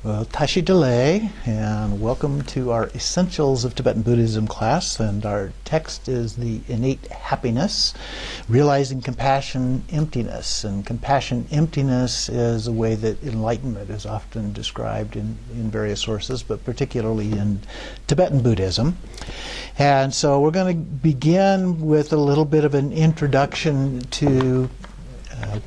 Well, Tashi Delay, and welcome to our Essentials of Tibetan Buddhism class. And our text is the Innate Happiness, Realizing Compassion Emptiness. And compassion emptiness is a way that enlightenment is often described in various sources, but particularly in Tibetan Buddhism. And so we're going to begin with a little bit of an introduction to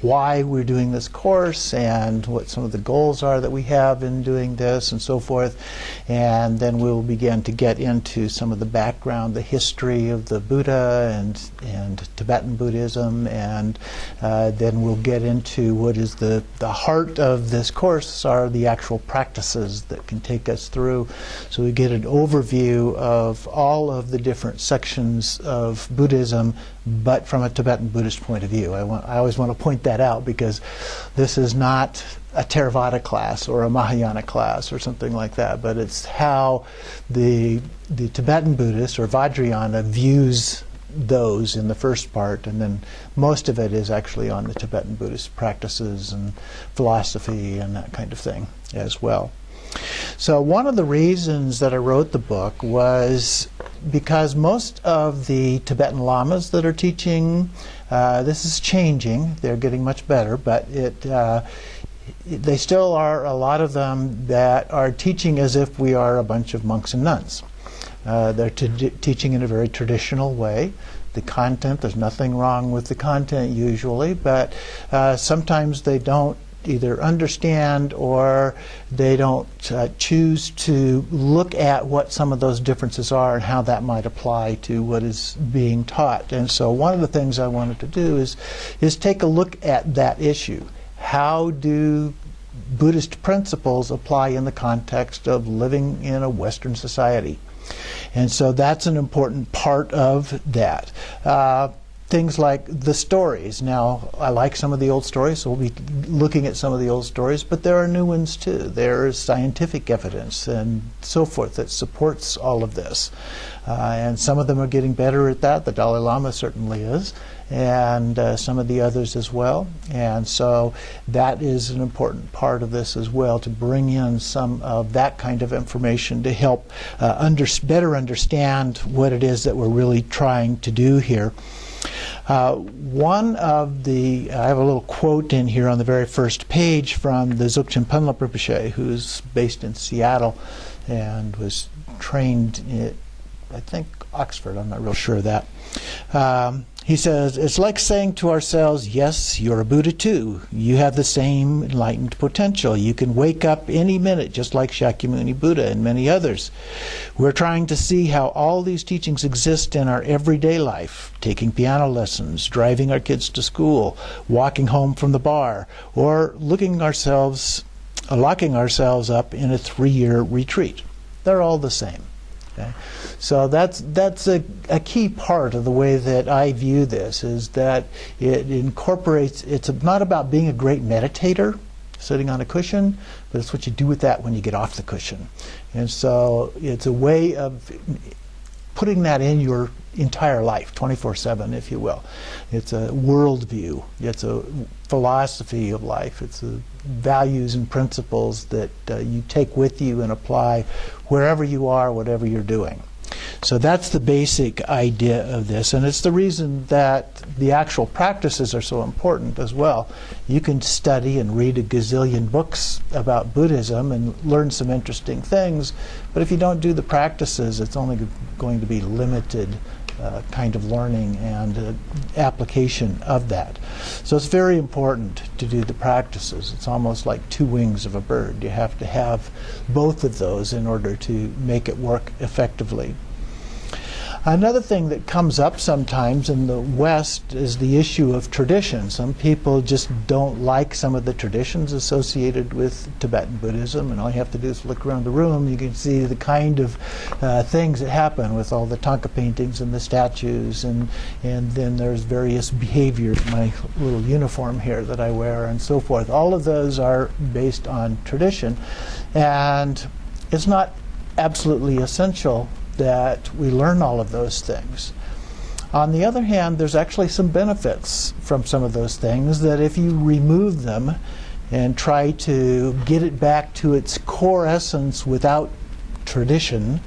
why we're doing this course and what some of the goals are that we have in doing this and so forth. And then we'll begin to get into some of the background, the history of the Buddha and Tibetan Buddhism, and then we'll get into what is the heart of this course are the actual practices that can take us through. So we get an overview of all of the different sections of Buddhism, but from a Tibetan Buddhist point of view. I always want to point that out, because this is not a Theravada class or a Mahayana class or something like that, but it's how the Tibetan Buddhist or Vajrayana views those in the first part, and then most of it is actually on the Tibetan Buddhist practices and philosophy and that kind of thing as well. So one of the reasons that I wrote the book was because most of the Tibetan lamas that are teaching, this is changing, they're getting much better, but they still are a lot of them that are teaching as if we are a bunch of monks and nuns. They're teaching in a very traditional way. The content, there's nothing wrong with the content usually, but sometimes they don't either understand or they don't choose to look at what some of those differences are and how that might apply to what is being taught. And so one of the things I wanted to do is take a look at that issue. How do Buddhist principles apply in the context of living in a Western society? And so that's an important part of that. Things like the stories. Now, I like some of the old stories, so we'll be looking at some of the old stories, but there are new ones too. There is scientific evidence and so forth that supports all of this. And some of them are getting better at that. The Dalai Lama certainly is, and some of the others as well. And so that is an important part of this as well, to bring in some of that kind of information to help better understand what it is that we're really trying to do here. I have a little quote in here on the very first page from the Dzogchen Panlap Rinpoche, who's based in Seattle and was trained in, I think, Oxford. I'm not real sure of that. He says, it's like saying to ourselves, yes, you're a Buddha too. You have the same enlightened potential. You can wake up any minute, just like Shakyamuni Buddha and many others. We're trying to see how all these teachings exist in our everyday life, taking piano lessons, driving our kids to school, walking home from the bar, or locking ourselves up in a 3-year retreat. They're all the same. Okay? So that's a key part of the way that I view this, is that it incorporates, it's not about being a great meditator sitting on a cushion, but it's what you do with that when you get off the cushion. And so it's a way of putting that in your entire life, 24/7, if you will. It's a worldview. It's a philosophy of life. It's a values and principles that you take with you and apply wherever you are, whatever you're doing. So that's the basic idea of this, and it's the reason that the actual practices are so important as well. You can study and read a gazillion books about Buddhism and learn some interesting things, but if you don't do the practices, it's only going to be limited kind of learning and application of that. So it's very important to do the practices. It's almost like two wings of a bird. You have to have both of those in order to make it work effectively. Another thing that comes up sometimes in the West is the issue of tradition. Some people just don't like some of the traditions associated with Tibetan Buddhism, and all you have to do is look around the room. You can see the kind of things that happen with all the Thangka paintings and the statues, and then there's various behaviors, my little uniform here that I wear and so forth. All of those are based on tradition, and it's not absolutely essential that we learn all of those things. On the other hand, there's actually some benefits from some of those things that if you remove them and try to get it back to its core essence without tradition,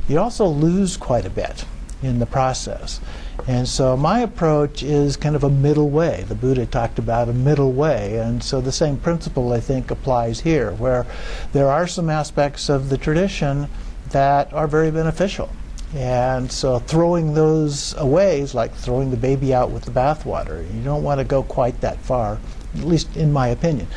you also lose quite a bit in the process. And so my approach is kind of a middle way. The Buddha talked about a middle way, and so the same principle, I think, applies here, where there are some aspects of the tradition that are very beneficial. And so throwing those away is like throwing the baby out with the bathwater. You don't want to go quite that far, at least in my opinion.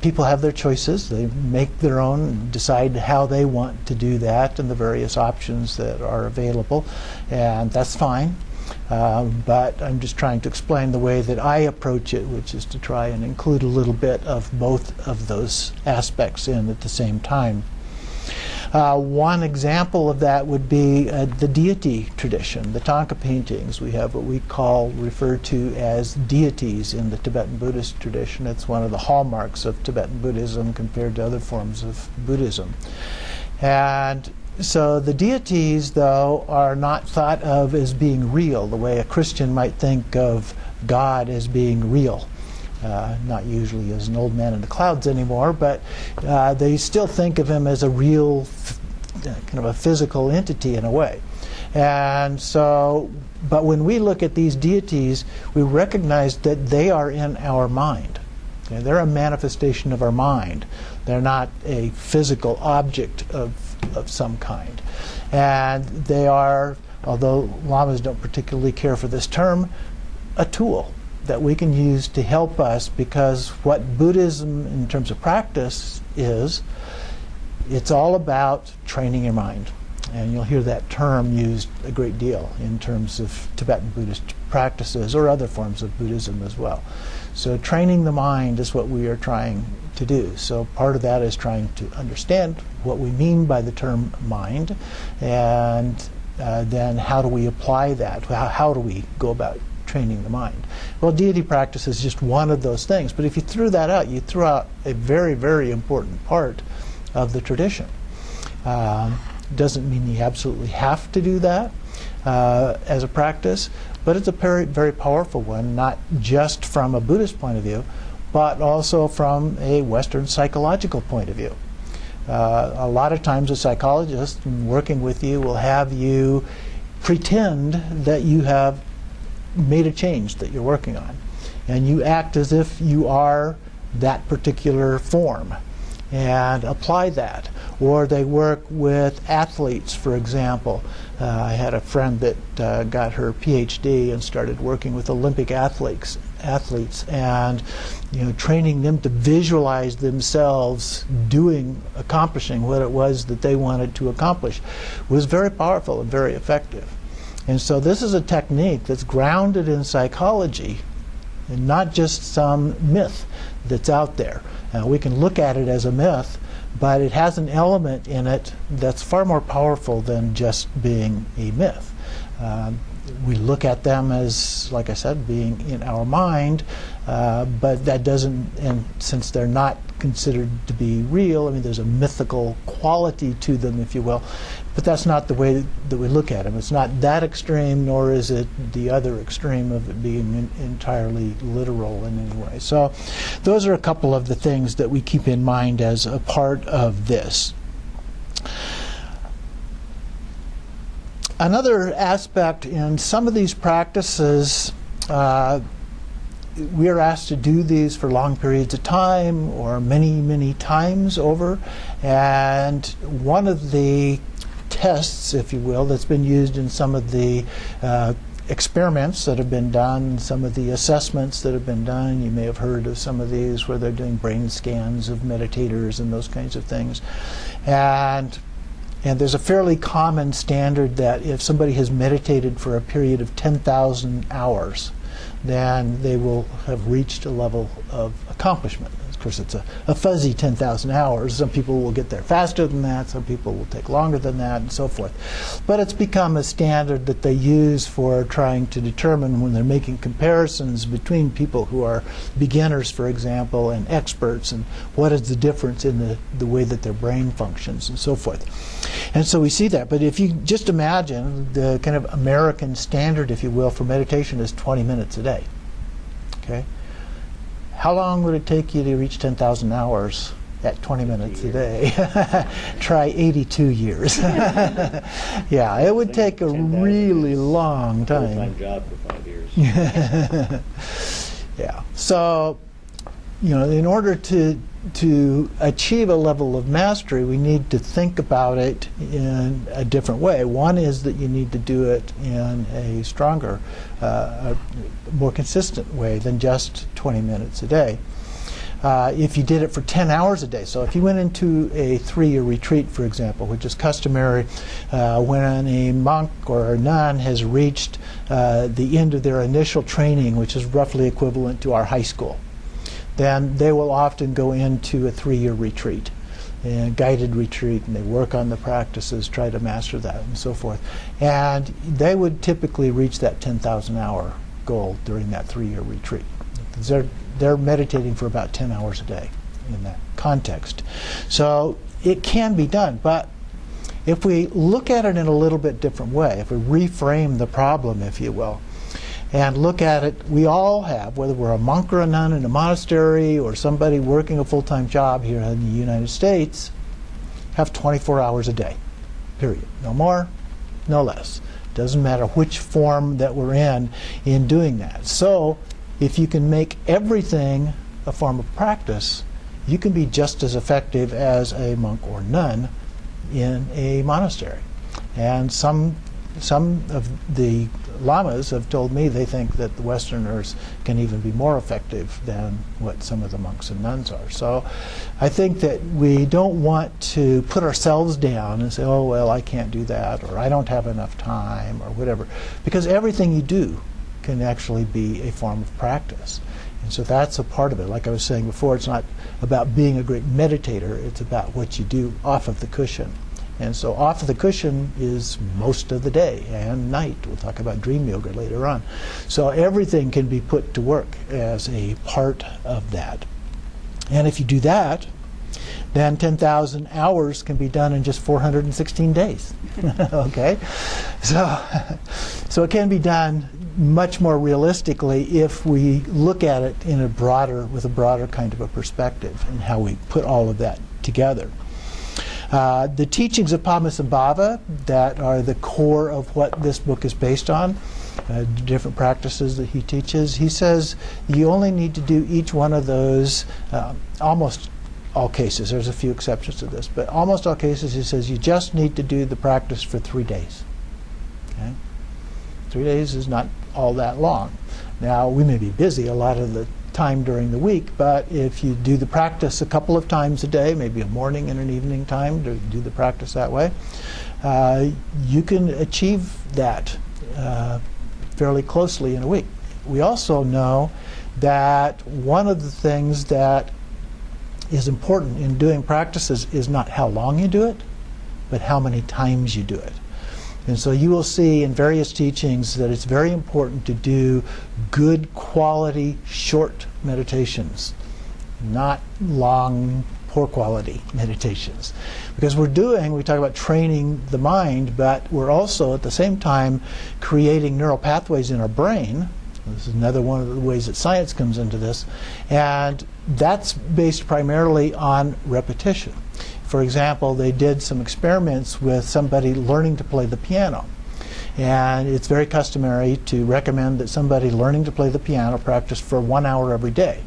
People have their choices. They make their own, decide how they want to do that and the various options that are available, and that's fine. But I'm just trying to explain the way that I approach it, which is to try and include a little bit of both of those aspects in at the same time. One example of that would be the deity tradition, the Thangka paintings. We have what we refer to as deities in the Tibetan Buddhist tradition. It's one of the hallmarks of Tibetan Buddhism compared to other forms of Buddhism. And so the deities, though, are not thought of as being real, the way a Christian might think of God as being real. Not usually as an old man in the clouds anymore, but they still think of him as a real, kind of a physical entity in a way. And so, but when we look at these deities, we recognize that they are in our mind. Okay? They're a manifestation of our mind. They're not a physical object of some kind. And they are, although lamas don't particularly care for this term, a tool that we can use to help us, because what Buddhism in terms of practice is, it's all about training your mind. And you'll hear that term used a great deal in terms of Tibetan Buddhist practices or other forms of Buddhism as well. So training the mind is what we are trying to do. So part of that is trying to understand what we mean by the term mind, and then how do we apply that? How do we go about training the mind? Well, deity practice is just one of those things, but if you threw that out, you threw out a very, very important part of the tradition. Doesn't mean you absolutely have to do that as a practice, but it's a very, very powerful one, not just from a Buddhist point of view, but also from a Western psychological point of view. A lot of times a psychologist working with you will have you pretend that you have made a change that you're working on, and you act as if you are that particular form and apply that. Or they work with athletes, for example. I had a friend that got her PhD and started working with Olympic athletes, and training them to visualize themselves accomplishing what it was that they wanted to accomplish was very powerful and very effective. And so this is a technique that's grounded in psychology and not just some myth that's out there. We can look at it as a myth, but it has an element in it that's far more powerful than just being a myth. We look at them as, like I said, being in our mind, but that doesn't, and since they're not considered to be real, I mean, there's a mythical quality to them, if you will, but that's not the way that we look at them. It's not that extreme, nor is it the other extreme of it being entirely literal in any way. So those are a couple of the things that we keep in mind as a part of this. Another aspect in some of these practices, we are asked to do these for long periods of time or many, many times over. And one of the tests, if you will, that's been used in some of the experiments that have been done, some of the assessments that have been done, you may have heard of some of these where they're doing brain scans of meditators and those kinds of things. And there's a fairly common standard that if somebody has meditated for a period of 10,000 hours, then they will have reached a level of accomplishment. Of course, it's a fuzzy 10,000 hours. Some people will get there faster than that, some people will take longer than that, and so forth. But it's become a standard that they use for trying to determine when they're making comparisons between people who are beginners, for example, and experts, and what is the difference in the way that their brain functions, and so forth. And so we see that. But if you just imagine the kind of American standard, if you will, for meditation is 20 minutes a day. Okay? how long would it take you to reach 10,000 hours at 20 minutes a day? Try 82 years. Yeah, it would take a really long time. Full-time job for 5 years. Yeah. So, in order to achieve a level of mastery, we need to think about it in a different way. One is that you need to do it in a stronger, a more consistent way than just 20 minutes a day. If you did it for 10 hours a day, so if you went into a 3-year retreat, for example, which is customary when a monk or a nun has reached the end of their initial training, which is roughly equivalent to our high school, then they will often go into a 3-year retreat, a guided retreat, and they work on the practices, try to master that, and so forth. And they would typically reach that 10,000 hour goal during that 3-year retreat. They're meditating for about 10 hours a day in that context. So it can be done, but if we look at it in a little bit different way, if we reframe the problem, if you will, and look at it, we all have, whether we're a monk or a nun in a monastery or somebody working a full-time job here in the United States, have 24 hours a day, period. No more, no less. Doesn't matter which form that we're in doing that. So if you can make everything a form of practice, you can be just as effective as a monk or nun in a monastery. And some of the lamas have told me they think that the Westerners can even be more effective than what some of the monks and nuns are. So I think that we don't want to put ourselves down and say, oh, well, I can't do that, or I don't have enough time, or whatever. Because everything you do can actually be a form of practice. And so that's a part of it. Like I was saying before, it's not about being a great meditator, it's about what you do off of the cushion. And so off of the cushion is most of the day and night. We'll talk about dream yoga later on. So everything can be put to work as a part of that. And if you do that, then 10,000 hours can be done in just 416 days. Okay? So it can be done much more realistically if we look at it in with a broader kind of a perspective and how we put all of that together. The teachings of Padmasambhava that are the core of what this book is based on, different practices that he teaches, he says you only need to do each one of those, almost all cases, there's a few exceptions to this, but almost all cases he says you just need to do the practice for 3 days. Okay? 3 days is not all that long. Now, we may be busy a lot of the time during the week, but if you do the practice a couple of times a day, maybe a morning and an evening time to do the practice that way, you can achieve that fairly closely in a week. We also know that one of the things that is important in doing practices is not how long you do it, but how many times you do it. And so you will see in various teachings that it's very important to do good quality, short meditations, not long, poor quality meditations. Because we talk about training the mind, but we're also at the same time creating neural pathways in our brain. This is another one of the ways that science comes into this. And that's based primarily on repetition. For example, they did some experiments with somebody learning to play the piano. And it's very customary to recommend that somebody learning to play the piano practice for 1 hour every day.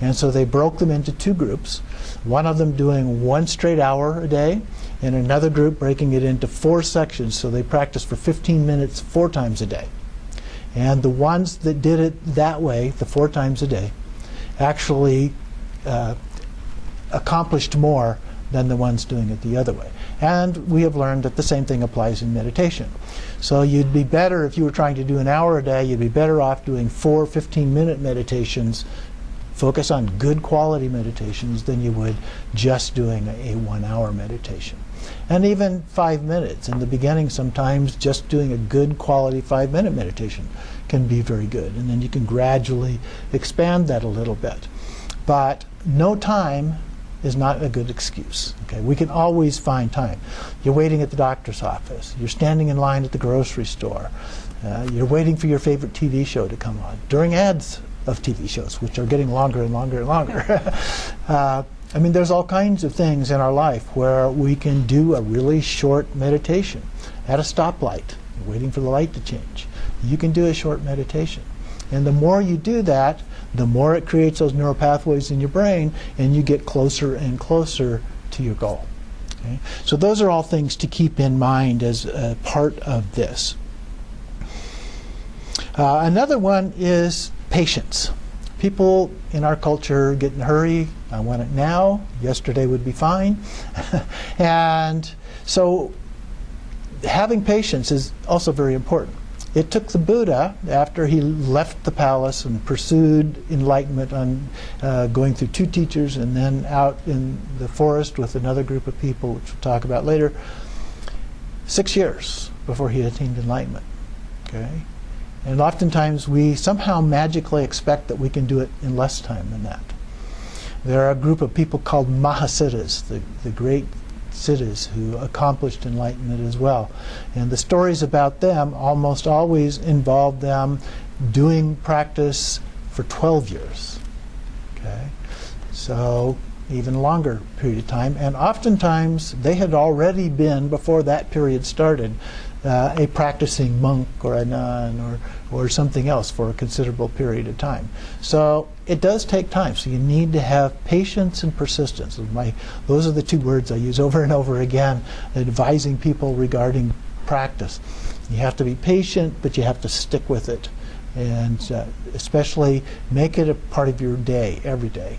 And so they broke them into 2 groups, one of them doing 1 straight hour a day, and another group breaking it into 4 sections. So they practiced for 15 minutes 4 times a day. And the ones that did it that way, the 4 times a day, actually accomplished more than the ones doing it the other way. And we have learned that the same thing applies in meditation. So you'd be better, if you were trying to do 1 hour a day, you'd be better off doing 4 15-minute meditations, focus on good quality meditations, than you would just doing a 1 hour meditation. And even 5 minutes. In the beginning, sometimes just doing a good quality 5-minute meditation can be very good. And then you can gradually expand that a little bit. But no time is not a good excuse. Okay? We can always find time. You're waiting at the doctor's office. You're standing in line at the grocery store. You're waiting for your favorite TV show to come on. During ads of TV shows, which are getting longer and longer and longer. I mean, there's all kinds of things in our life where we can do a really short meditation at a stoplight, waiting for the light to change. You can do a short meditation. And the more you do that, the more it creates those neural pathways in your brain, and you get closer and closer to your goal. Okay? So those are all things to keep in mind as a part of this. Another one is patience. People in our culture get in a hurry. I want it now. Yesterday would be fine. And so having patience is also very important. It took the Buddha, after he left the palace and pursued enlightenment on going through 2 teachers and then out in the forest with another group of people, which we'll talk about later, 6 years before he attained enlightenment. Okay? And oftentimes we somehow magically expect that we can do it in less time than that. There are a group of people called Mahasiddhas, the great Siddhas who accomplished enlightenment as well. And the stories about them almost always involve them doing practice for 12 years. Okay? So even longer period of time. And oftentimes they had already been, before that period started, a practicing monk or a nun or something else for a considerable period of time. So it does take time. So you need to have patience and persistence. Those are the 2 words I use over and over again, advising people regarding practice. You have to be patient, but you have to stick with it. And especially make it a part of your day, every day.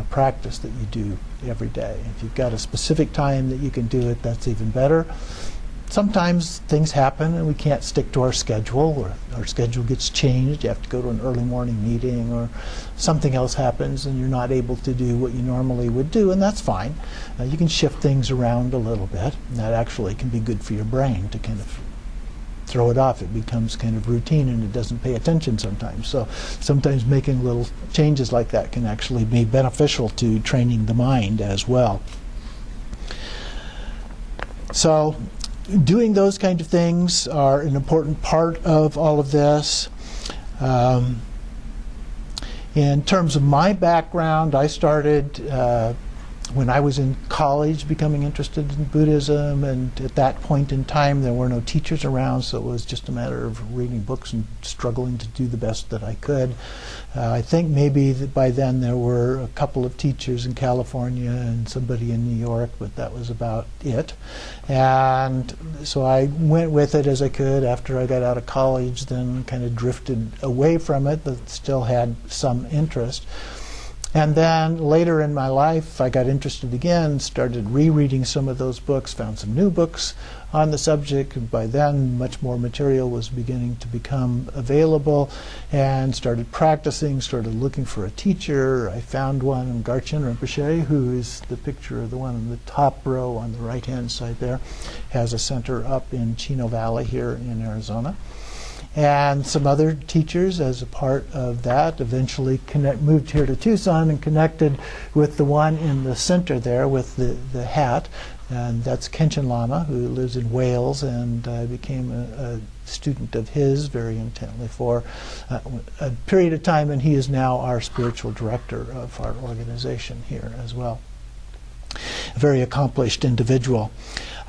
Practice that you do every day. If you've got a specific time that you can do it, that's even better. Sometimes things happen and we can't stick to our schedule, or our schedule gets changed. You have to go to an early morning meeting, or something else happens and you're not able to do what you normally would do, and that's fine. You can shift things around a little bit, and that actually can be good for your brain to kind of throw it off. It becomes kind of routine and it doesn't pay attention sometimes. So sometimes making little changes like that can actually be beneficial to training the mind as well. So doing those kind of things are an important part of all of this. In terms of my background, I started when I was in college becoming interested in Buddhism, and at that point in time there were no teachers around, so it was just a matter of reading books and struggling to do the best that I could. I think maybe that by then there were a couple of teachers in California and somebody in New York, but that was about it. And so I went with it as I could. After I got out of college, then kind of drifted away from it, but still had some interest. And then later in my life, I got interested again, started rereading some of those books, found some new books on the subject. And by then, much more material was beginning to become available, and started practicing, started looking for a teacher. I found one, Garchen Rinpoche, who is the picture of the one in the top row on the right-hand side there, has a center up in Chino Valley here in Arizona. And some other teachers as a part of that. Eventually moved here to Tucson and connected with the one in the center there with the hat. And that's Khenchen Lama, who lives in Wales, and I became a student of his very intently for a period of time, and he is now our spiritual director of our organization here as well. A very accomplished individual.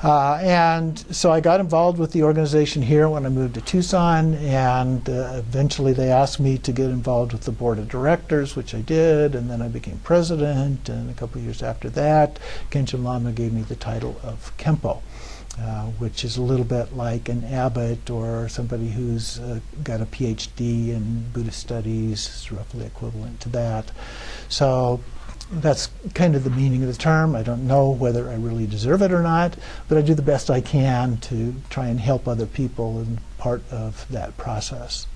And so I got involved with the organization here when I moved to Tucson, and eventually they asked me to get involved with the board of directors, which I did, and then I became president, and a couple of years after that, Khenchen Lama gave me the title of Khenpo, which is a little bit like an abbot or somebody who's got a PhD in Buddhist studies. It's roughly equivalent to that. So that's kind of the meaning of the term. I don't know whether I really deserve it or not, but I do the best I can to try and help other people in part of that process.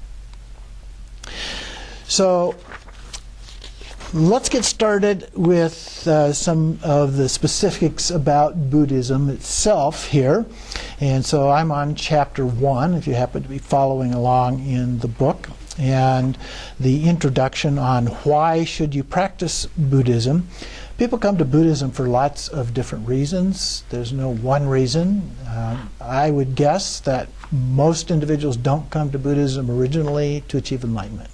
So let's get started with some of the specifics about Buddhism itself here. And so I'm on chapter 1, if you happen to be following along in the book, and the introduction on why should you practice Buddhism. People come to Buddhism for lots of different reasons. There's no one reason. I would guess that most individuals don't come to Buddhism originally to achieve enlightenment.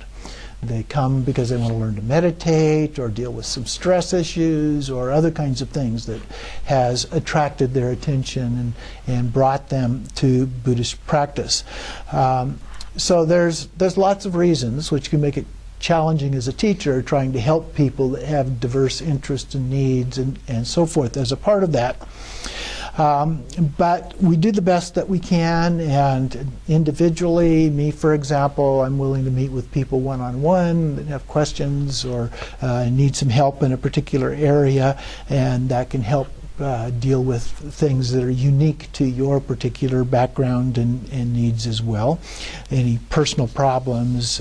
They come because they want to learn to meditate or deal with some stress issues or other kinds of things that has attracted their attention and brought them to Buddhist practice. So there's lots of reasons which can make it challenging as a teacher, trying to help people that have diverse interests and needs and so forth as a part of that. But we do the best that we can, and individually, me for example, I'm willing to meet with people one-on-one that have questions or need some help in a particular area, and that can help deal with things that are unique to your particular background and needs as well. Any personal problems.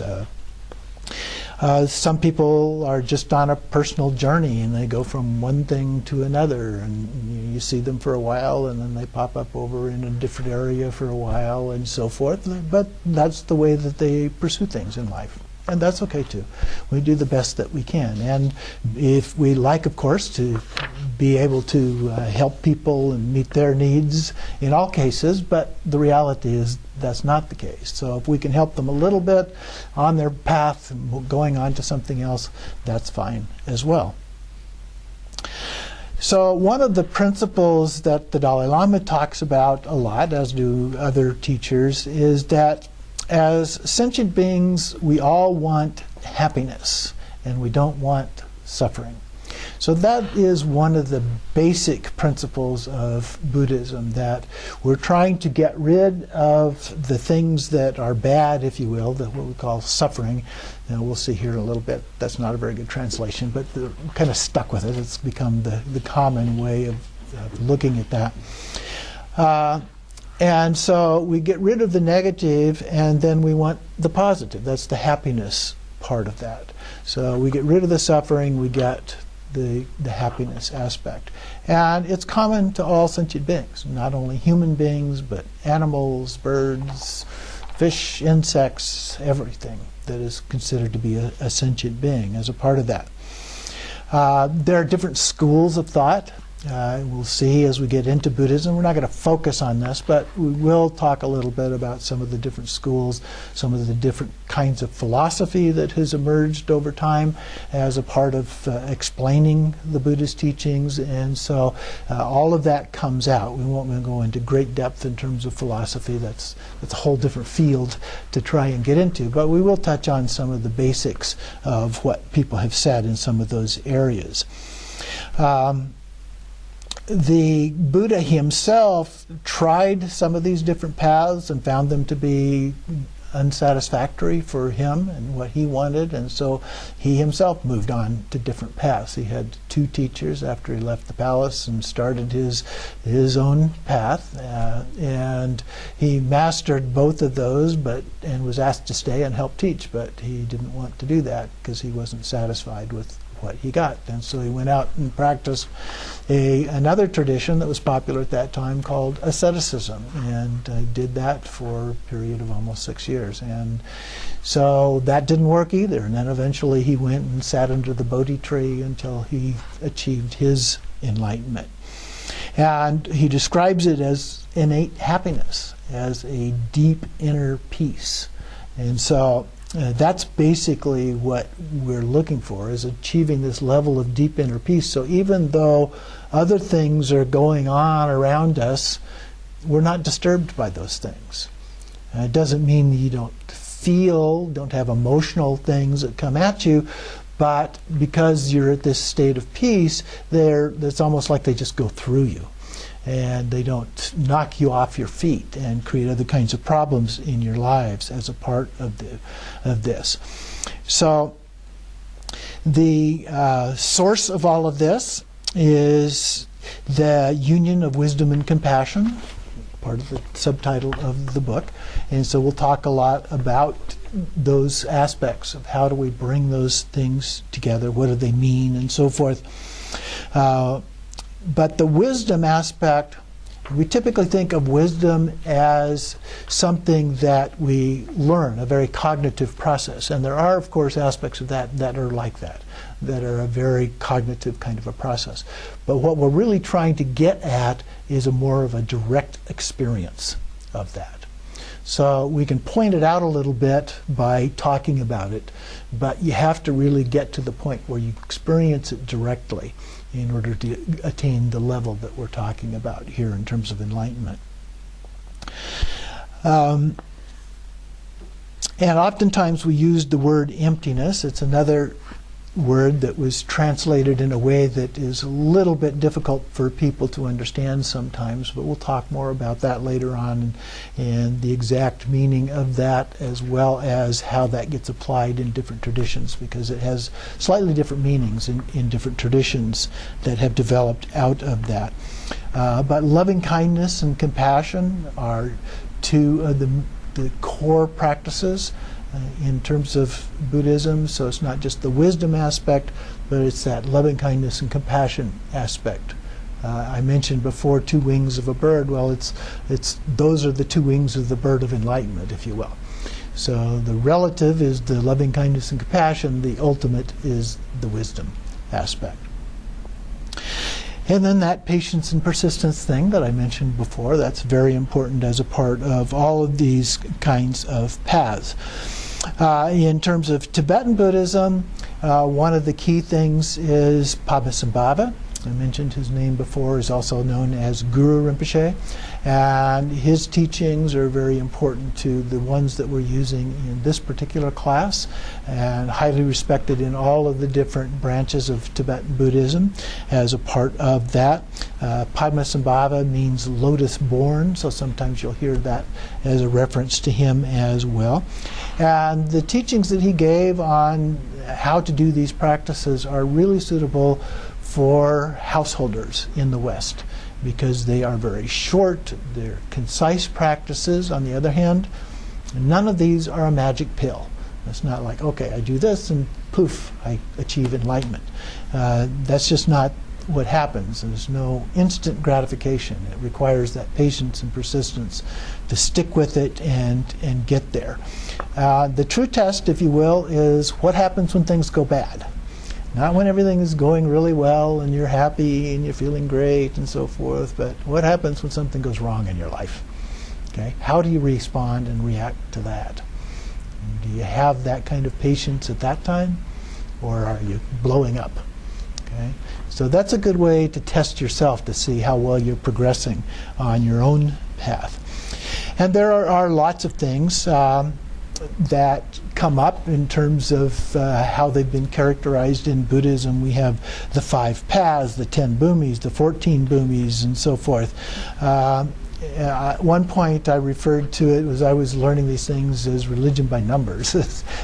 Some people are just on a personal journey and they go from one thing to another, and you see them for a while and then they pop up over in a different area for a while and so forth. But that's the way that they pursue things in life. And that's okay too. We do the best that we can. And if we like, of course, to be able to help people and meet their needs in all cases, but the reality is that's not the case. So if we can help them a little bit on their path, going on to something else, that's fine as well. So one of the principles that the Dalai Lama talks about a lot, as do other teachers, is that as sentient beings, we all want happiness, and we don't want suffering. So that is one of the basic principles of Buddhism, that we're trying to get rid of the things that are bad, if you will, that what we call suffering. And we'll see here in a little bit, that's not a very good translation, but they're kind of stuck with it. It's become the common way of looking at that. And so we get rid of the negative, and then we want the positive. That's the happiness part of that. So we get rid of the suffering, we get the happiness aspect. And it's common to all sentient beings, not only human beings, but animals, birds, fish, insects, everything that is considered to be a sentient being as a part of that. There are different schools of thought. We'll see as we get into Buddhism. We're not going to focus on this, but we will talk a little bit about some of the different schools, some of the different kinds of philosophy that has emerged over time as a part of explaining the Buddhist teachings. And so all of that comes out. We won't go into great depth in terms of philosophy. That's a whole different field to try and get into. But we will touch on some of the basics of what people have said in some of those areas. The Buddha himself tried some of these different paths and found them to be unsatisfactory for him and what he wanted, and so he himself moved on to different paths. He had two teachers after he left the palace and started his own path, and he mastered both of those, and was asked to stay and help teach, but he didn't want to do that because he wasn't satisfied with what he got. And so he went out and practiced another tradition that was popular at that time called asceticism, and did that for a period of almost 6 years. And so that didn't work either. And then eventually he went and sat under the Bodhi tree until he achieved his enlightenment. And he describes it as innate happiness, as a deep inner peace. And so that's basically what we're looking for, is achieving this level of deep inner peace. So even though other things are going on around us, we're not disturbed by those things. It doesn't mean you don't have emotional things that come at you, but because you're at this state of peace, it's almost like they just go through you. And they don't knock you off your feet and create other kinds of problems in your lives as a part of this. So the source of all of this is the union of wisdom and compassion, part of the subtitle of the book. And so we'll talk a lot about those aspects of how do we bring those things together, what do they mean, and so forth. But the wisdom aspect, we typically think of wisdom as something that we learn, a very cognitive process. And there are, of course, aspects of that are like that are a very cognitive kind of a process. But what we're really trying to get at is more of a direct experience of that. So we can point it out a little bit by talking about it, but you have to really get to the point where you experience it directly in order to attain the level that we're talking about here in terms of enlightenment. And oftentimes we use the word emptiness. It's another word that was translated in a way that is a little bit difficult for people to understand sometimes, but we'll talk more about that later on, and the exact meaning of that, as well as how that gets applied in different traditions, because it has slightly different meanings in different traditions that have developed out of that. But loving kindness and compassion are two of the core practices in terms of Buddhism. So it's not just the wisdom aspect, but it's that loving kindness and compassion aspect. I mentioned before 2 wings of a bird. Well, those are the 2 wings of the bird of enlightenment, if you will. So the relative is the loving kindness and compassion. The ultimate is the wisdom aspect. And then that patience and persistence thing that I mentioned before, that's very important as a part of all of these kinds of paths. In terms of Tibetan Buddhism, one of the key things is Padmasambhava. I mentioned his name before. He's also known as Guru Rinpoche, and his teachings are very important to the ones that we're using in this particular class, and highly respected in all of the different branches of Tibetan Buddhism as a part of that. Padmasambhava means lotus born, so sometimes you'll hear that as a reference to him as well. And the teachings that he gave on how to do these practices are really suitable for householders in the West, because they are very short, they're concise practices. On the other hand, none of these are a magic pill. It's not like, okay, I do this and poof, I achieve enlightenment. That's just not what happens. There's no instant gratification. It requires that patience and persistence to stick with it and get there. The true test, if you will, is what happens when things go bad. Not when everything is going really well and you're happy and you're feeling great and so forth, but what happens when something goes wrong in your life? Okay? How do you respond and react to that? Do you have that kind of patience at that time, or are you blowing up? Okay? So that's a good way to test yourself to see how well you're progressing on your own path. And there are lots of things that come up in terms of how they've been characterized in Buddhism. We have the 5 paths, the 10 bhumis, the 14 bhumis, and so forth. At one point I referred to it as I was learning these things as religion by numbers.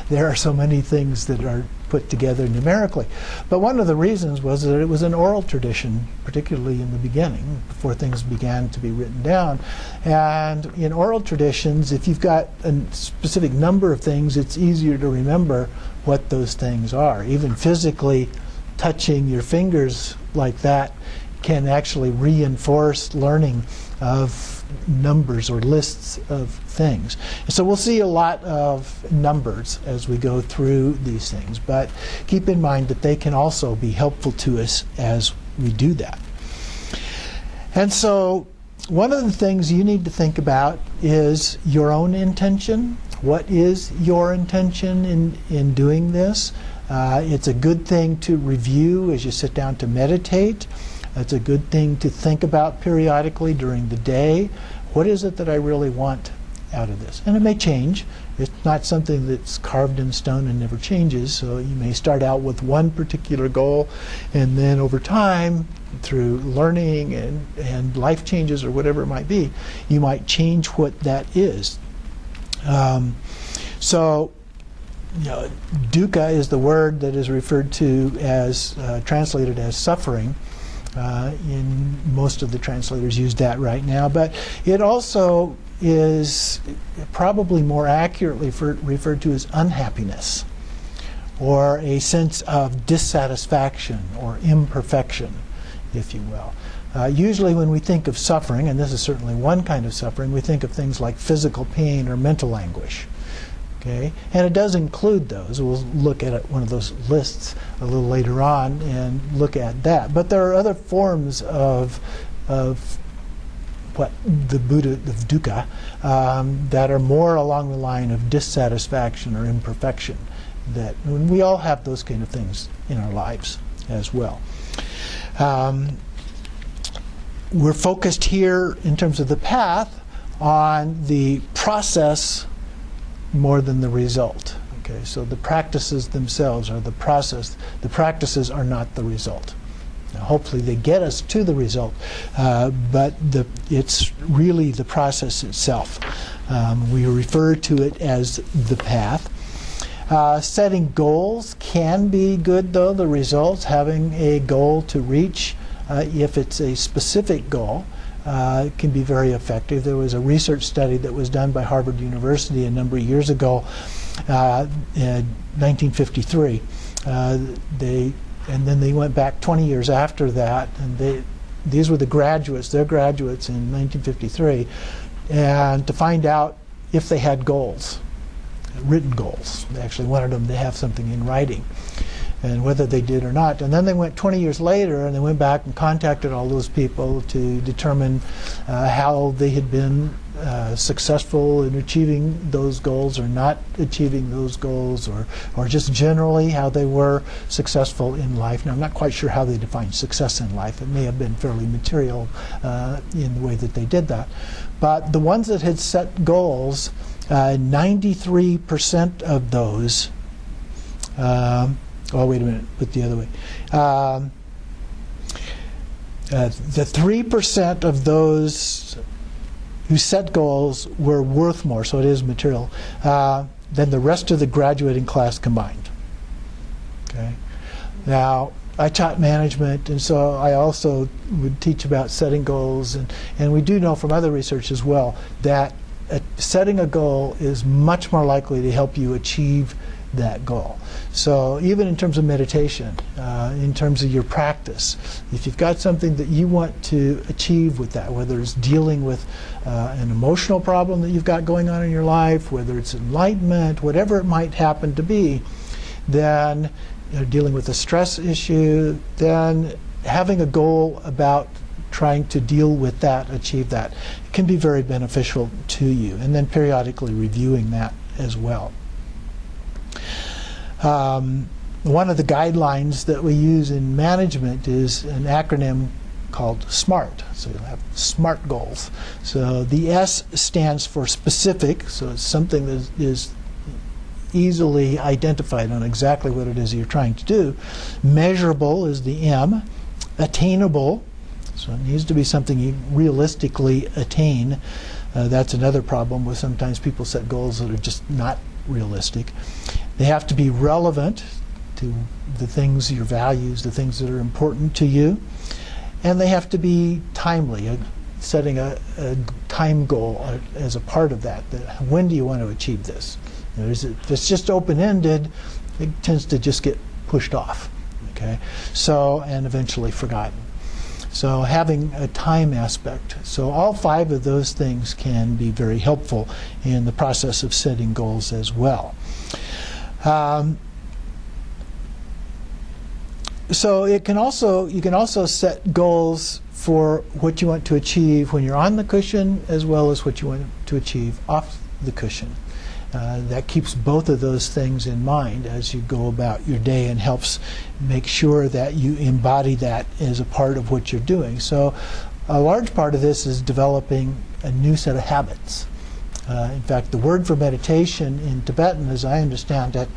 There are so many things that are put together numerically. But one of the reasons was that it was an oral tradition, particularly in the beginning, before things began to be written down. And in oral traditions, if you've got a specific number of things, it's easier to remember what those things are. Even physically touching your fingers like that can actually reinforce learning of numbers or lists of things. So we'll see a lot of numbers as we go through these things, but keep in mind that they can also be helpful to us as we do that. And so one of the things you need to think about is your own intention. What is your intention in doing this? It's a good thing to review as you sit down to meditate. It's a good thing to think about periodically during the day. What is it that I really want out of this? And it may change. It's not something that's carved in stone and never changes. So you may start out with one particular goal, and then over time, through learning and life changes or whatever it might be, you might change what that is. So dukkha is the word that is referred to as, translated as suffering. In most of the translators use that right now, but it also is probably more accurately referred to as unhappiness, or a sense of dissatisfaction or imperfection, if you will. Usually when we think of suffering, and this is certainly one kind of suffering, we think of things like physical pain or mental anguish. Okay? And it does include those. We'll look at one of those lists a little later on and look at that. But there are other forms of what the Buddha of dukkha, that are more along the line of dissatisfaction or imperfection. That we all have those kind of things in our lives as well. We're focused here in terms of the path on the process more than the result. Okay, so the practices themselves are the process. The practices are not the result. Now, hopefully they get us to the result, but it's really the process itself. We refer to it as the path. Setting goals can be good, though. The results, having a goal to reach, if it's a specific goal, can be very effective. There was a research study that was done by Harvard University a number of years ago, in 1953. And then they went back 20 years after that, and these were the graduates. They're graduates in 1953, and to find out if they had goals, written goals. They actually wanted them to have something in writing, and whether they did or not. And then they went 20 years later, and they went back and contacted all those people to determine how they had been successful in achieving those goals or not achieving those goals, or just generally how they were successful in life. Now, I'm not quite sure how they defined success in life. It may have been fairly material in the way that they did that. But the ones that had set goals, 93% of those, oh, wait a minute, put the other way. The 3% of those who set goals were worth more, so it is material, than the rest of the graduating class combined. Okay. Now, I taught management, and so I also would teach about setting goals, and we do know from other research as well that setting a goal is much more likely to help you achieve that goal. So even in terms of meditation, in terms of your practice, if you've got something that you want to achieve with that, whether it's dealing with an emotional problem that you've got going on in your life, whether it's enlightenment, whatever it might happen to be, then dealing with a stress issue, then having a goal about trying to deal with that, achieve that, can be very beneficial to you. And then periodically reviewing that as well. One of the guidelines that we use in management is an acronym called SMART. So you'll have SMART goals. So the S stands for specific, so it's something that is easily identified on exactly what it is you're trying to do. Measurable is the M. Attainable, so it needs to be something you realistically attain. That's another problem with sometimes people set goals that are just not realistic. They have to be relevant to the things, your values, the things that are important to you. And they have to be timely, setting a time goal as a part of that. When do you want to achieve this? If it's just open-ended, it tends to just get pushed off. Okay? So, and eventually forgotten. So having a time aspect. So all 5 of those things can be very helpful in the process of setting goals as well. So you can also set goals for what you want to achieve when you're on the cushion, as well as what you want to achieve off the cushion. That keeps both of those things in mind as you go about your day, and helps make sure that you embody that as a part of what you're doing. So a large part of this is developing a new set of habits. In fact, the word for meditation in Tibetan, as I understand it,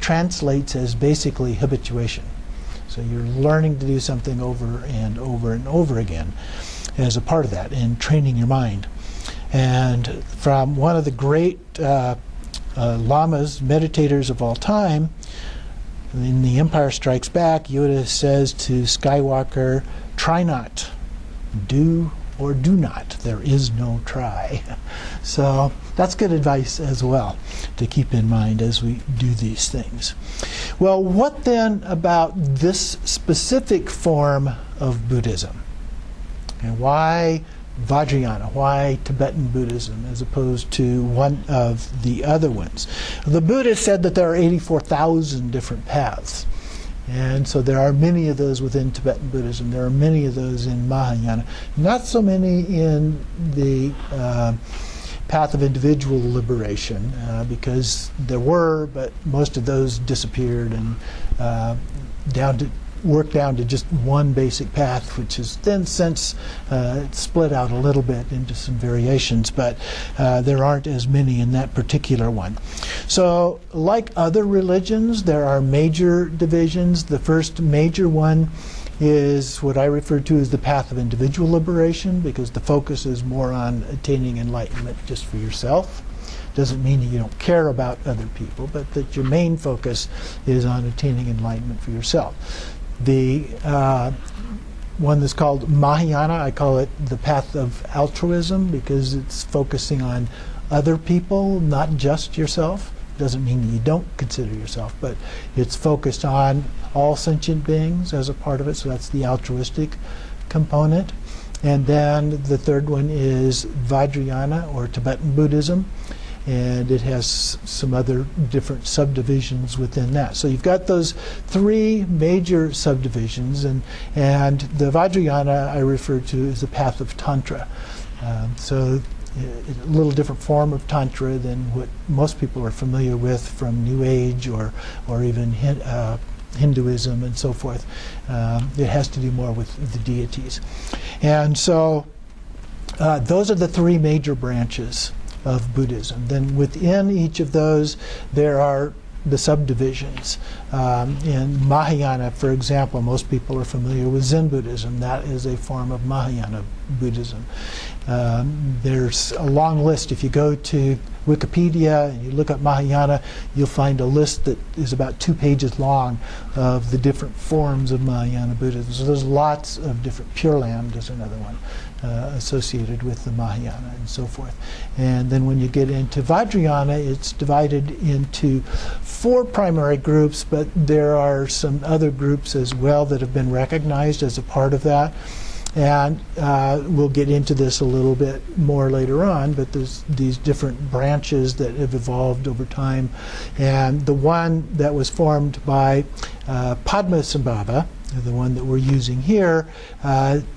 translates as basically habituation. So you're learning to do something over and over and over again as a part of that, and training your mind. And from one of the great lamas, meditators of all time, in The Empire Strikes Back, Yoda says to Skywalker, "Try not, do or do not. There is no try." So that's good advice as well to keep in mind as we do these things. Well, what then about this specific form of Buddhism? And why Vajrayana? Why Tibetan Buddhism as opposed to one of the other ones? The Buddha said that there are 84,000 different paths. And so there are many of those within Tibetan Buddhism. There are many of those in Mahayana. Not so many in the path of individual liberation, because there were, but most of those disappeared and worked down to just one basic path, which has then since split out a little bit into some variations, but there aren't as many in that particular one. So like other religions, there are major divisions. The first major one is what I refer to as the path of individual liberation, because the focus is more on attaining enlightenment just for yourself. Doesn't mean that you don't care about other people, but that your main focus is on attaining enlightenment for yourself. The one that's called Mahayana, I call it the path of altruism, because it's focusing on other people, not just yourself. Doesn't mean you don't consider yourself, but it's focused on all sentient beings as a part of it, so that's the altruistic component. And then the third one is Vajrayana, or Tibetan Buddhism, and it has some other different subdivisions within that. So you've got those three major subdivisions, and the Vajrayana I refer to as the path of Tantra. So a little different form of Tantra than what most people are familiar with from New Age or even Hinduism and so forth. It has to do more with the deities. And so those are the three major branches of Buddhism. Then within each of those, there are the subdivisions. In Mahayana, for example, most people are familiar with Zen Buddhism. That is a form of Mahayana Buddhism. There's a long list. If you go to Wikipedia and you look up Mahayana, you'll find a list that is about 2 pages long of the different forms of Mahayana Buddhism. So there's lots of different. Pure Land is another one associated with the Mahayana and so forth. And then when you get into Vajrayana, it's divided into 4 primary groups, but there are some other groups as well that have been recognized as a part of that. And we'll get into this a little bit more later on, but there's these different branches that have evolved over time. And the one that was formed by Padmasambhava, the one that we're using here,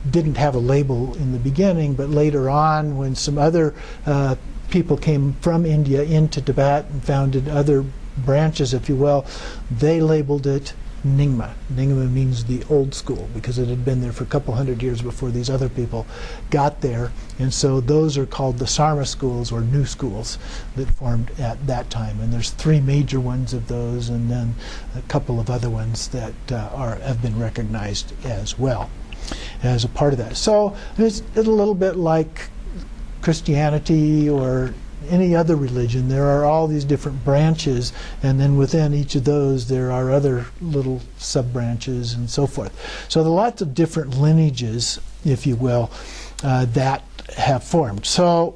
didn't have a label in the beginning, but later on, when some other people came from India into Tibet and founded other branches, if you will, they labeled it Nyingma. Nyingma means the old school, because it had been there for a couple hundred years before these other people got there. And so those are called the Sarma schools, or new schools, that formed at that time. And there's 3 major ones of those, and then a couple of other ones that have been recognized as well as a part of that. So it's a little bit like Christianity or any other religion. There are all these different branches, and then within each of those there are other little sub-branches and so forth. So there are lots of different lineages, if you will, that have formed. So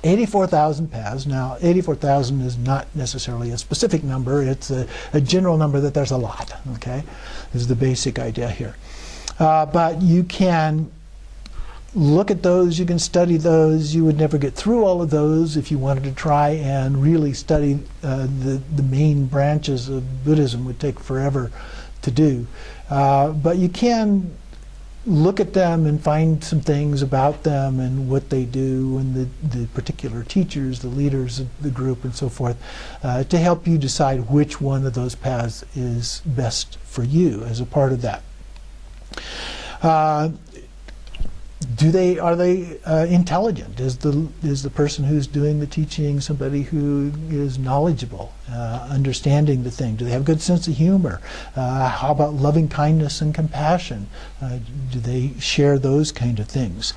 84,000 paths. Now 84,000 is not necessarily a specific number. It's a general number that there's a lot. Okay, is the basic idea here. But you can look at those, you can study those. You would never get through all of those if you wanted to try and really study the main branches of Buddhism. Would take forever to do. But you can look at them and find some things about them and what they do and the particular teachers, the leaders of the group and so forth, to help you decide which one of those paths is best for you as a part of that. Are they intelligent? Is the person who's doing the teaching somebody who is knowledgeable, understanding the thing? Do they have a good sense of humor? How about loving kindness and compassion? Do they share those kind of things?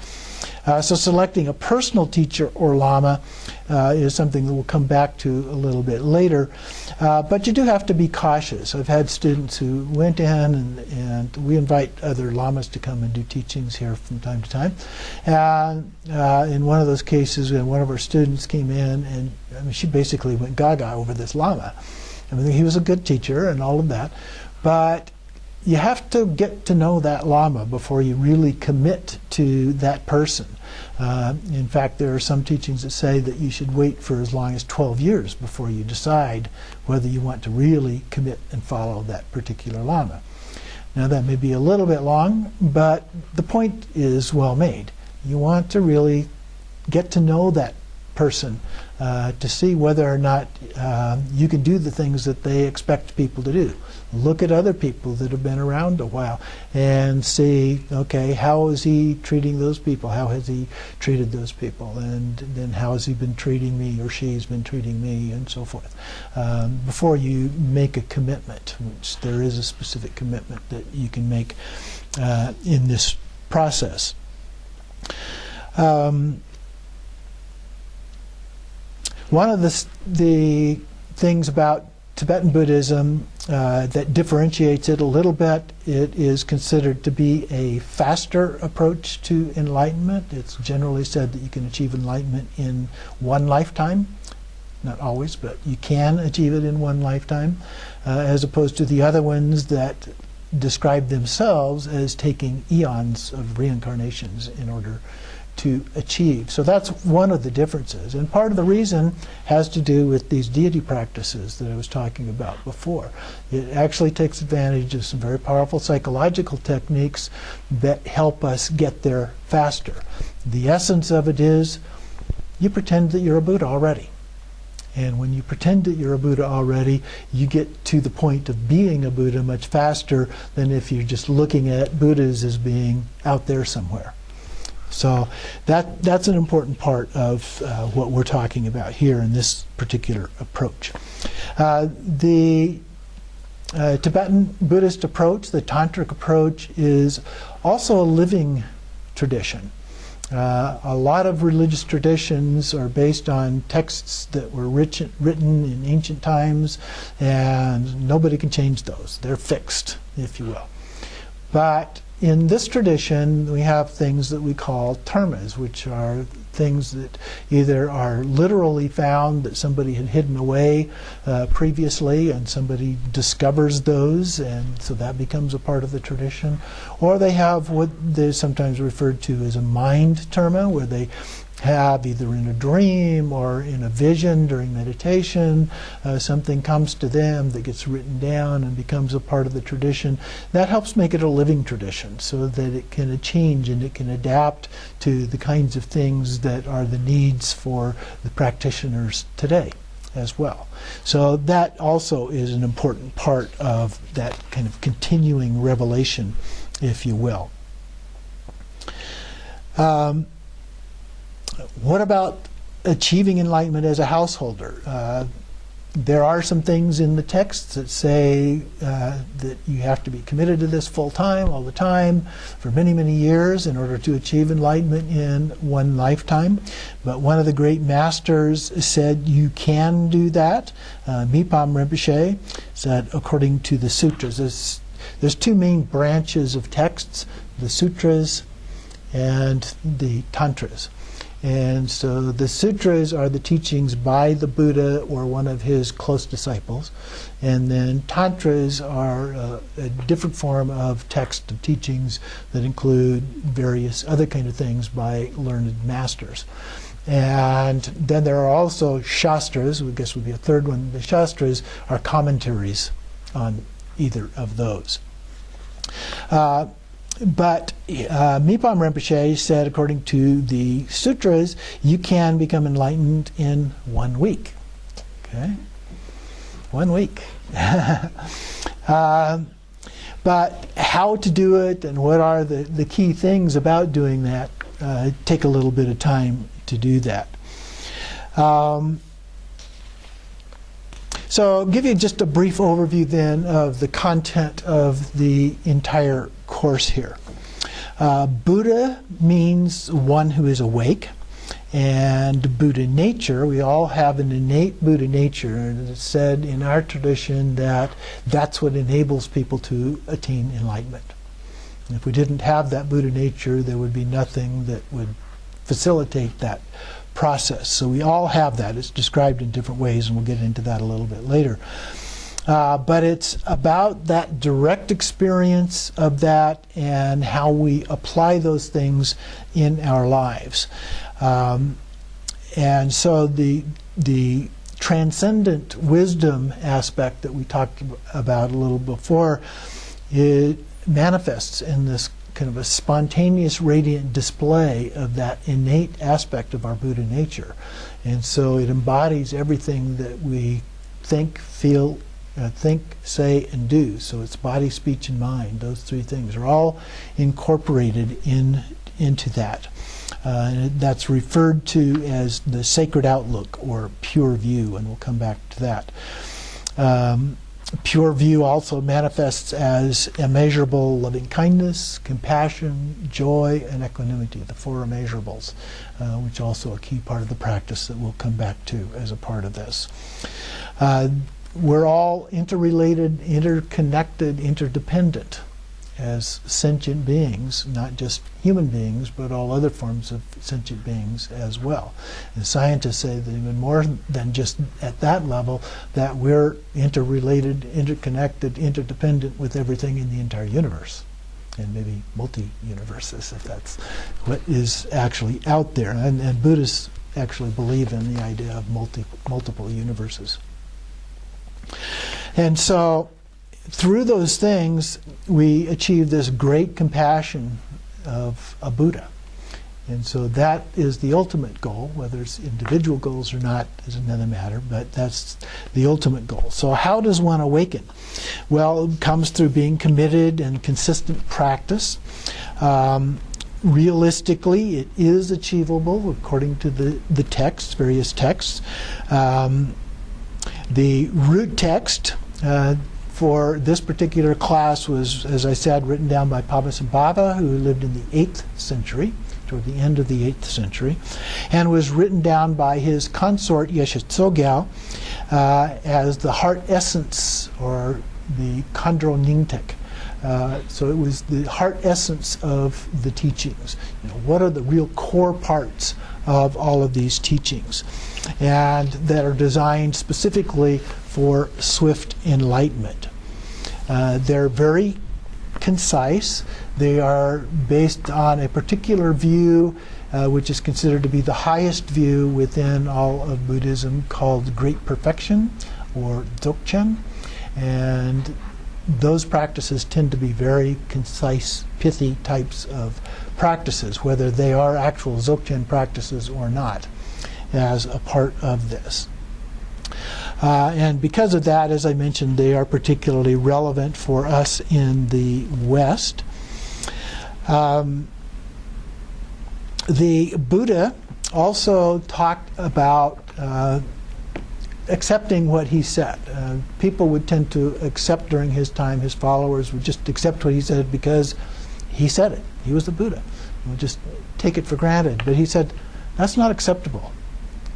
So selecting a personal teacher or lama is something that we'll come back to a little bit later. But you do have to be cautious. I've had students who went in, and we invite other lamas to come and do teachings here from time to time. And in one of those cases, one of our students came in, and I mean, she basically went gaga over this lama. I mean, he was a good teacher and all of that, but you have to get to know that Lama before you really commit to that person. In fact, there are some teachings that say that you should wait for as long as 12 years before you decide whether you want to really commit and follow that particular Lama. Now, that may be a little bit long, but the point is well made. You want to really get to know that person to see whether or not you can do the things that they expect people to do. Look at other people that have been around a while and see, okay, how is he treating those people? How has he treated those people? And then how has he been treating me, or she's been treating me, and so forth. Before you make a commitment, which there is a specific commitment that you can make in this process. One of the things about Tibetan Buddhism that differentiates it a little bit, it is considered to be a faster approach to enlightenment. It's generally said that you can achieve enlightenment in one lifetime. Not always, but you can achieve it in one lifetime, as opposed to the other ones that describe themselves as taking eons of reincarnations in order to achieve. So that's one of the differences. And part of the reason has to do with these deity practices that I was talking about before. It actually takes advantage of some very powerful psychological techniques that help us get there faster. The essence of it is you pretend that you're a Buddha already. And when you pretend that you're a Buddha already, you get to the point of being a Buddha much faster than if you're just looking at Buddhas as being out there somewhere. So that's an important part of what we're talking about here in this particular approach. The Tibetan Buddhist approach, the Tantric approach, is also a living tradition. A lot of religious traditions are based on texts that were written in ancient times, and nobody can change those. They're fixed, if you will. But in this tradition, we have things that we call dharmas, which are things that either are literally found that somebody had hidden away previously, and somebody discovers those, and so that becomes a part of the tradition. Or they have what they're sometimes referred to as a mind dharma, where they have either in a dream or in a vision during meditation, something comes to them that gets written down and becomes a part of the tradition. That helps make it a living tradition so that it can change and it can adapt to the kinds of things that are the needs for the practitioners today as well. So that also is an important part of that kind of continuing revelation, if you will. What about achieving enlightenment as a householder? There are some things in the texts that say that you have to be committed to this full time, all the time, for many, many years in order to achieve enlightenment in one lifetime. But one of the great masters said you can do that. Mipam Rinpoche said, according to the sutras, there's two main branches of texts, the sutras and the tantras. And so the sutras are the teachings by the Buddha or one of his close disciples. And then tantras are a different form of text of teachings that include various other kind of things by learned masters. And then there are also shastras, I guess would be a third one. The shastras are commentaries on either of those. But Mipam Rinpoche said, according to the sutras, you can become enlightened in 1 week. Okay? 1 week. But how to do it and what are the key things about doing that take a little bit of time to do that. So I'll give you just a brief overview then of the content of the entire course here. Buddha means one who is awake, and Buddha nature, we all have an innate Buddha nature, and it's said in our tradition that that's what enables people to attain enlightenment. And if we didn't have that Buddha nature, there would be nothing that would facilitate that process. So we all have that. It's described in different ways, and we'll get into that a little bit later. But it's about that direct experience of that and how we apply those things in our lives. And so the transcendent wisdom aspect that we talked about a little before, it manifests in this kind of a spontaneous, radiant display of that innate aspect of our Buddha nature. And so it embodies everything that we think, feel, say, and do. So it's body, speech, and mind. Those three things are all incorporated into that. And that's referred to as the sacred outlook or pure view, and we'll come back to that. Pure view also manifests as immeasurable loving kindness, compassion, joy, and equanimity, the four immeasurables, which also a key part of the practice that we'll come back to as a part of this. We're all interrelated, interconnected, interdependent as sentient beings, not just human beings, but all other forms of sentient beings as well. And scientists say that even more than just at that level, that we're interrelated, interconnected, interdependent with everything in the entire universe, and maybe multi-universes, if that's what is actually out there. And Buddhists actually believe in the idea of multiple universes. And so through those things, we achieve this great compassion of a Buddha. And so that is the ultimate goal. Whether it's individual goals or not is another matter, but that's the ultimate goal. So how does one awaken? Well, it comes through being committed and consistent practice. Realistically, it is achievable according to the texts, various texts. The root text for this particular class was, as I said, written down by Pabasambhava, who lived in the 8th century, toward the end of the 8th century, and was written down by his consort Yeshe Tsogyal as the heart essence, or the Khandro Nyingtek. So it was the heart essence of the teachings. What are the real core parts of all of these teachings, and that are designed specifically for swift enlightenment. They're very concise. They are based on a particular view, which is considered to be the highest view within all of Buddhism, called Great Perfection, or Dzogchen. And those practices tend to be very concise, pithy types of practices, whether they are actual Dzogchen practices or not, as a part of this. And because of that, as I mentioned, they are particularly relevant for us in the West. The Buddha also talked about accepting what he said. People would tend to accept during his time, his followers would just accept what he said because he said it. He was the Buddha. We'll just take it for granted. But he said, that's not acceptable.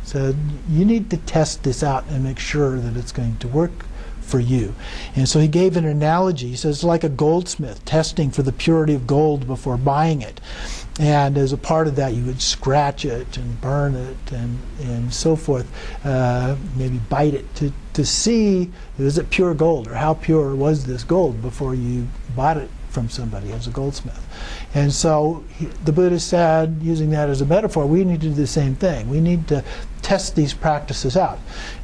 He said, you need to test this out and make sure that it's going to work for you. And so he gave an analogy. He says, like a goldsmith testing for the purity of gold before buying it. And as a part of that, you would scratch it and burn it and so forth, maybe bite it to see, is it pure gold, or how pure was this gold before you bought it from somebody as a goldsmith. And so the Buddha said, using that as a metaphor, we need to do the same thing. We need to test these practices out.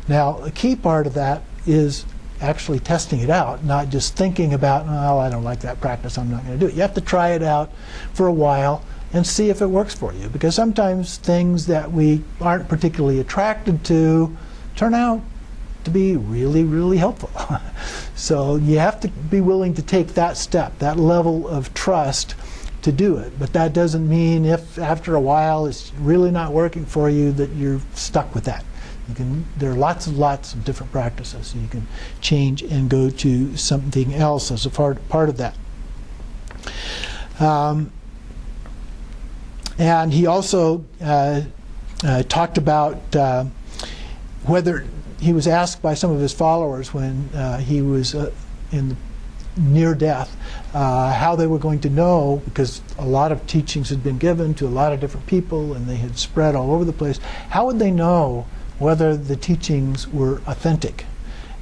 Now, a key part of that is actually testing it out, not just thinking about, oh, I don't like that practice, I'm not going to do it. You have to try it out for a while and see if it works for you, because sometimes things that we aren't particularly attracted to turn out to be really, really helpful. So you have to be willing to take that step, that level of trust to do it. But that doesn't mean if after a while it's really not working for you that you're stuck with that. There are lots of different practices. So you can change and go to something else as a part of that. And he also talked about whether he was asked by some of his followers when he was near death how they were going to know, because a lot of teachings had been given to a lot of different people and they had spread all over the place. How would they know whether the teachings were authentic?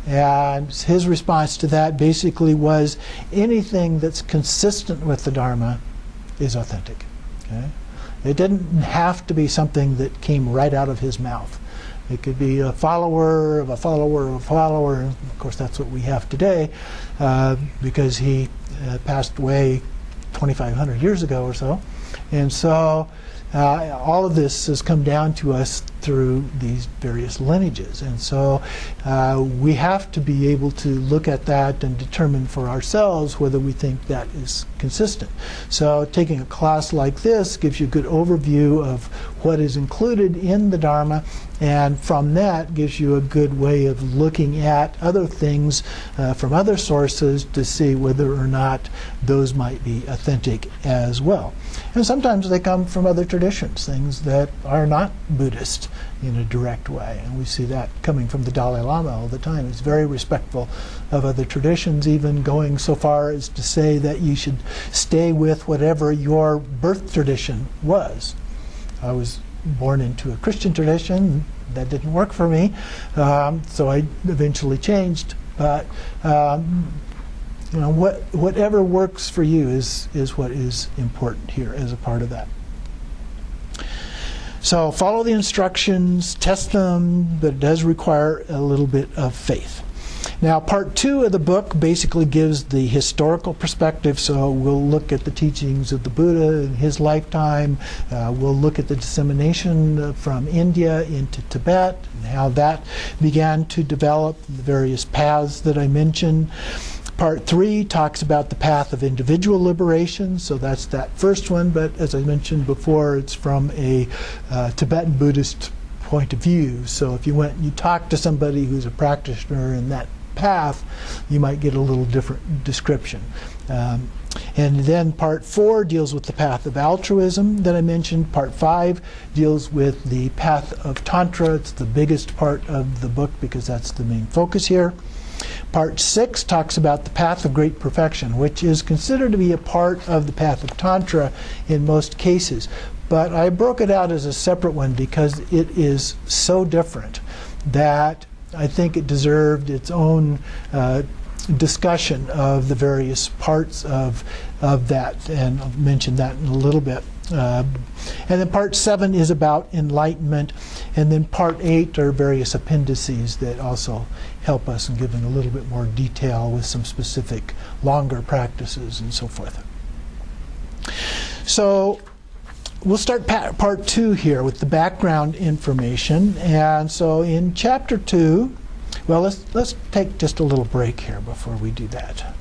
And his response to that basically was anything that's consistent with the Dharma is authentic. Okay? It didn't have to be something that came right out of his mouth. It could be a follower of a follower of a follower. Of course, that's what we have today, because he passed away 2,500 years ago or so. And so all of this has come down to us through these various lineages. And so we have to be able to look at that and determine for ourselves whether we think that is consistent. So taking a class like this gives you a good overview of what is included in the Dharma, and from that gives you a good way of looking at other things from other sources to see whether or not those might be authentic as well. And sometimes they come from other traditions, things that are not Buddhist in a direct way. And we see that coming from the Dalai Lama all the time. He's very respectful of other traditions, even going so far as to say that you should stay with whatever your birth tradition was. I was born into a Christian tradition. That didn't work for me, so I eventually changed. But whatever works for you is what is important here as a part of that. So follow the instructions, test them, but it does require a little bit of faith. Now, part 2 of the book basically gives the historical perspective, so we'll look at the teachings of the Buddha in his lifetime. We'll look at the dissemination from India into Tibet and how that began to develop, the various paths that I mentioned. Part 3 talks about the path of individual liberation, so that's that first one, but as I mentioned before, it's from a Tibetan Buddhist point of view. So if you went and you talked to somebody who's a practitioner in that path, you might get a little different description. And then part 4 deals with the path of altruism that I mentioned. Part 5 deals with the path of Tantra. It's the biggest part of the book because that's the main focus here. Part 6 talks about the path of great perfection, which is considered to be a part of the path of Tantra in most cases. But I broke it out as a separate one because it is so different that I think it deserved its own discussion of the various parts of that, and I'll mention that in a little bit. And then part 7 is about enlightenment, and then part 8 are various appendices that also help us in giving a little bit more detail with some specific longer practices and so forth. So we'll start part 2 here with the background information. And so in chapter 2, well, let's take just a little break here before we do that.